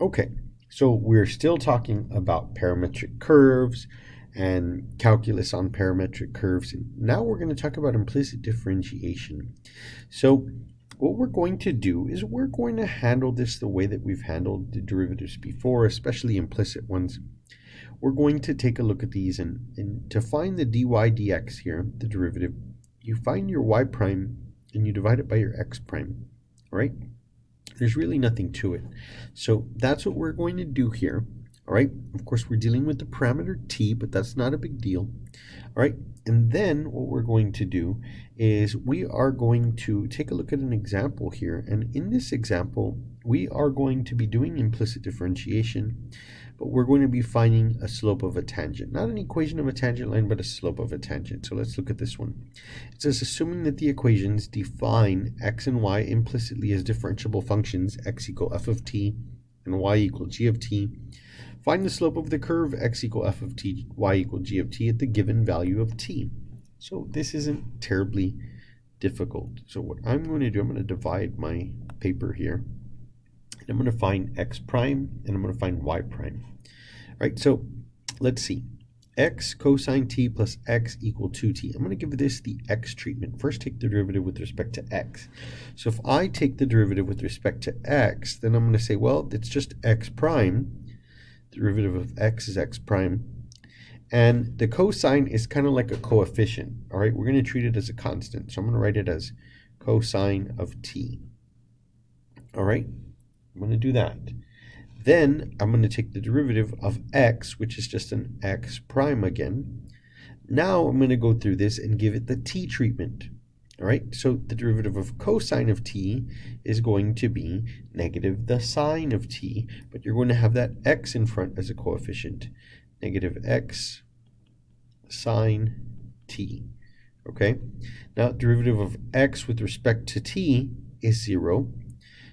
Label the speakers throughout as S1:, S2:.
S1: Okay, so we're still talking about parametric curves and calculus on parametric curves. And now we're going to talk about implicit differentiation. So what we're going to do is we're going to handle this the way that we've handled the derivatives before, especially implicit ones. We're going to take a look at these, and to find the dy dx here, the derivative, you find your y prime and you divide it by your x prime, all right? There's really nothing to it. So that's what we're going to do here. All right. Of course, we're dealing with the parameter t, but that's not a big deal. All right. And then what we're going to do is we are going to take a look at an example here. And in this example, we are going to be doing implicit differentiation, but we're going to be finding a slope of a tangent. Not an equation of a tangent line, but a slope of a tangent. So let's look at this one. It says, assuming that the equations define x and y implicitly as differentiable functions, x equal f of t and y equal g of t, find the slope of the curve x equal f of t, y equal g of t at the given value of t. So this isn't terribly difficult. So what I'm going to do, I'm going to divide my paper here. And I'm going to find x prime and I'm going to find y prime. All right, so let's see. X cosine t plus x equal 2t. I'm going to give this the x treatment. First, take the derivative with respect to x. So if I take the derivative with respect to x, then I'm going to say, well, it's just x prime. The derivative of x is x prime. And the cosine is kind of like a coefficient. All right, we're going to treat it as a constant. So I'm going to write it as cosine of t. All right, I'm going to do that. Then I'm going to take the derivative of x, which is just an x prime again. Now I'm going to go through this and give it the t treatment. All right, so the derivative of cosine of t is going to be negative the sine of t, but you're going to have that x in front as a coefficient. Negative x sine t. Okay, now derivative of x with respect to t is 0.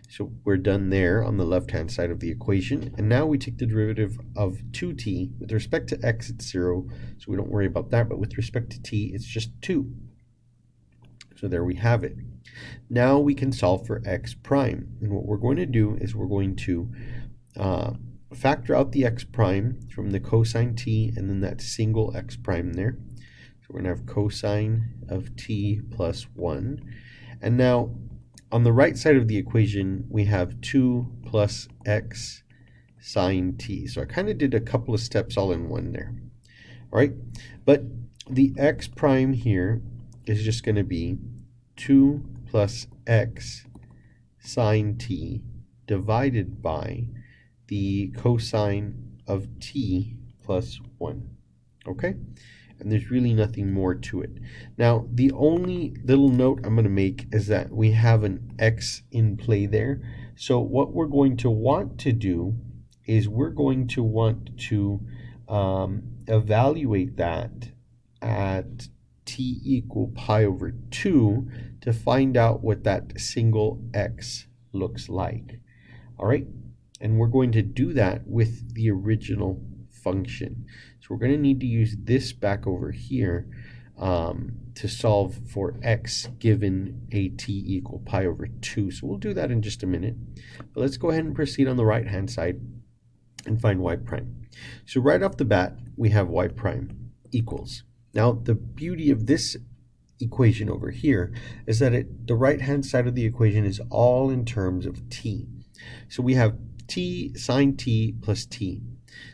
S1: So we're done there on the left-hand side of the equation. And now we take the derivative of 2t. With respect to x, it's 0, so we don't worry about that. But with respect to t, it's just 2. So there we have it. Now we can solve for x prime. And what we're going to do is we're going to factor out the x prime from the cosine t and then that single x prime there. So we're going to have cosine of t plus 1. And now on the right side of the equation, we have 2 plus x sine t. So I kind of did a couple of steps all in one there. All right, but the x prime here is just going to be 2 plus x sine t divided by the cosine of t plus 1. Okay? And there's really nothing more to it. Now, the only little note I'm going to make is that we have an x in play there. So what we're going to want to do is we're going to want to evaluate that at t equal pi over 2 to find out what that single x looks like. All right? And we're going to do that with the original function. So we're going to need to use this back over here to solve for x given a t equal pi over 2. So we'll do that in just a minute. But let's go ahead and proceed on the right-hand side and find y prime. So right off the bat, we have y prime equals. Now, the beauty of this equation over here is that the right-hand side of the equation is all in terms of t. So we have t sine t plus t.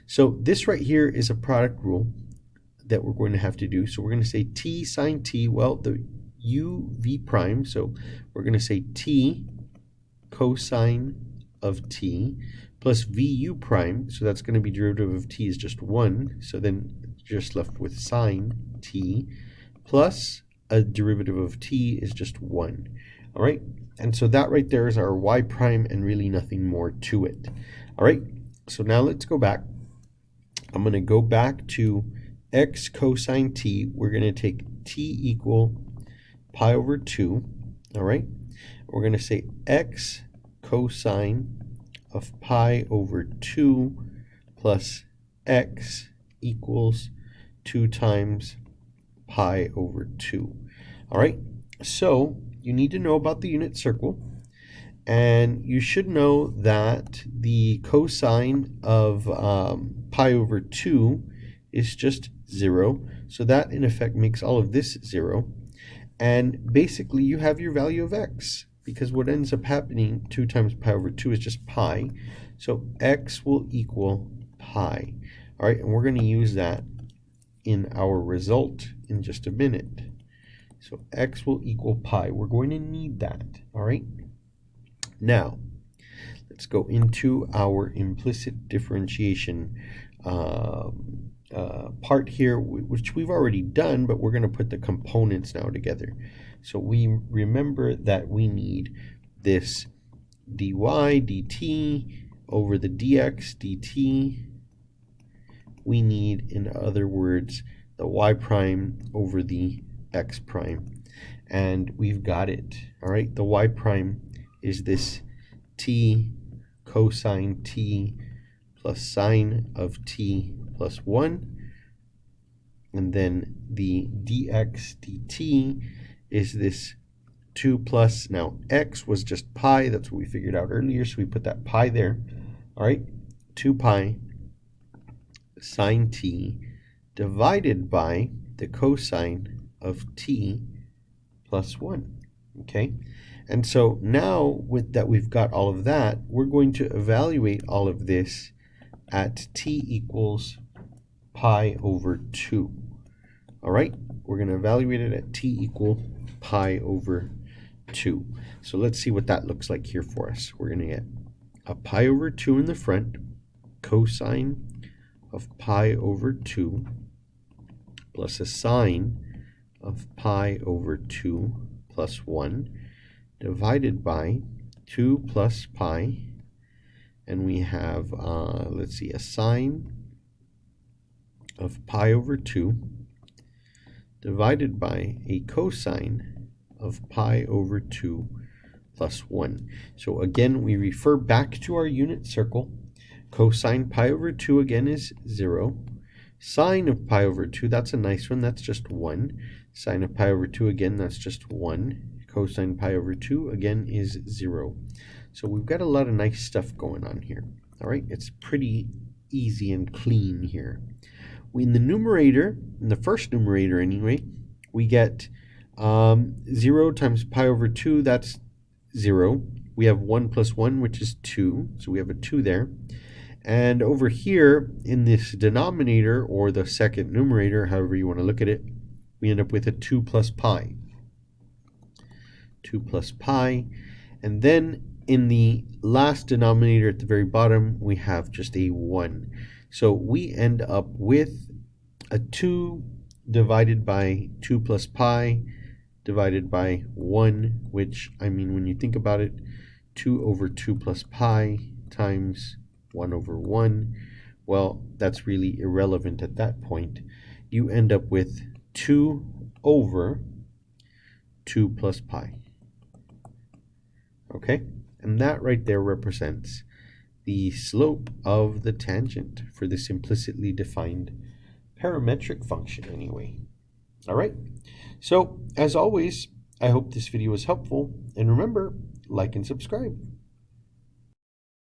S1: So this right here is a product rule that we're going to have to do. So we're going to say t sine t, well, the u v prime, so we're going to say t cosine of t plus vu prime, so that's going to be derivative of t is just 1, so then just left with sine t plus a derivative of t is just 1. All right, and so that right there is our y prime and really nothing more to it. All right, so now let's go back. I'm going to go back to x cosine t. We're going to take t equal pi over 2. All right, we're going to say x cosine of pi over 2 plus x equals 2 times pi over 2. All right, so you need to know about the unit circle. And you should know that the cosine of pi over 2 is just 0. So that, in effect, makes all of this 0. And basically, you have your value of x, because what ends up happening, 2 times pi over 2 is just pi. So x will equal pi. All right, and we're going to use that in our result in just a minute. So x will equal pi. We're going to need that. All right. Now, let's go into our implicit differentiation part here, which we've already done, but we're going to put the components now together. So we remember that we need this dy dt over the dx dt. We need, in other words, the y prime over the x prime. And we've got it. All right, the y prime is this t cosine t plus sine of t plus 1. And then the dx dt is this 2 plus, now x was just pi, that's what we figured out earlier, so we put that pi there. All right, 2 pi sine t divided by the cosine of t plus 1. Okay, and so now with that we've got all of that, we're going to evaluate all of this at t equals pi over 2. All right, we're going to evaluate it at t equal pi over 2. So let's see what that looks like here for us. We're going to get a pi over 2 in the front, cosine of pi over 2, plus a sine of pi over 2 plus 1, divided by 2 plus pi, and we have, let's see, a sine of pi over 2, divided by a cosine of pi over 2 plus 1. So again, we refer back to our unit circle. Cosine pi over 2 again is 0. Sine of pi over 2, that's a nice one, that's just 1. Sine of pi over 2 again, that's just 1. Cosine pi over 2 again is 0. So we've got a lot of nice stuff going on here. All right, it's pretty easy and clean here. In the numerator, in the first numerator anyway, we get 0 times pi over 2, that's 0. We have 1 plus 1, which is 2, so we have a 2 there. And over here, in this denominator, or the second numerator, however you want to look at it, we end up with a 2 plus pi. 2 plus pi. And then in the last denominator at the very bottom, we have just a 1. So we end up with a 2 divided by 2 plus pi divided by 1, which, I mean, when you think about it, 2 over 2 plus pi times 1 over 1, well, that's really irrelevant at that point. You end up with 2 over 2 plus pi. Okay, and that right there represents the slope of the tangent for this implicitly defined parametric function anyway. All right, so as always, I hope this video was helpful, and remember, like and subscribe.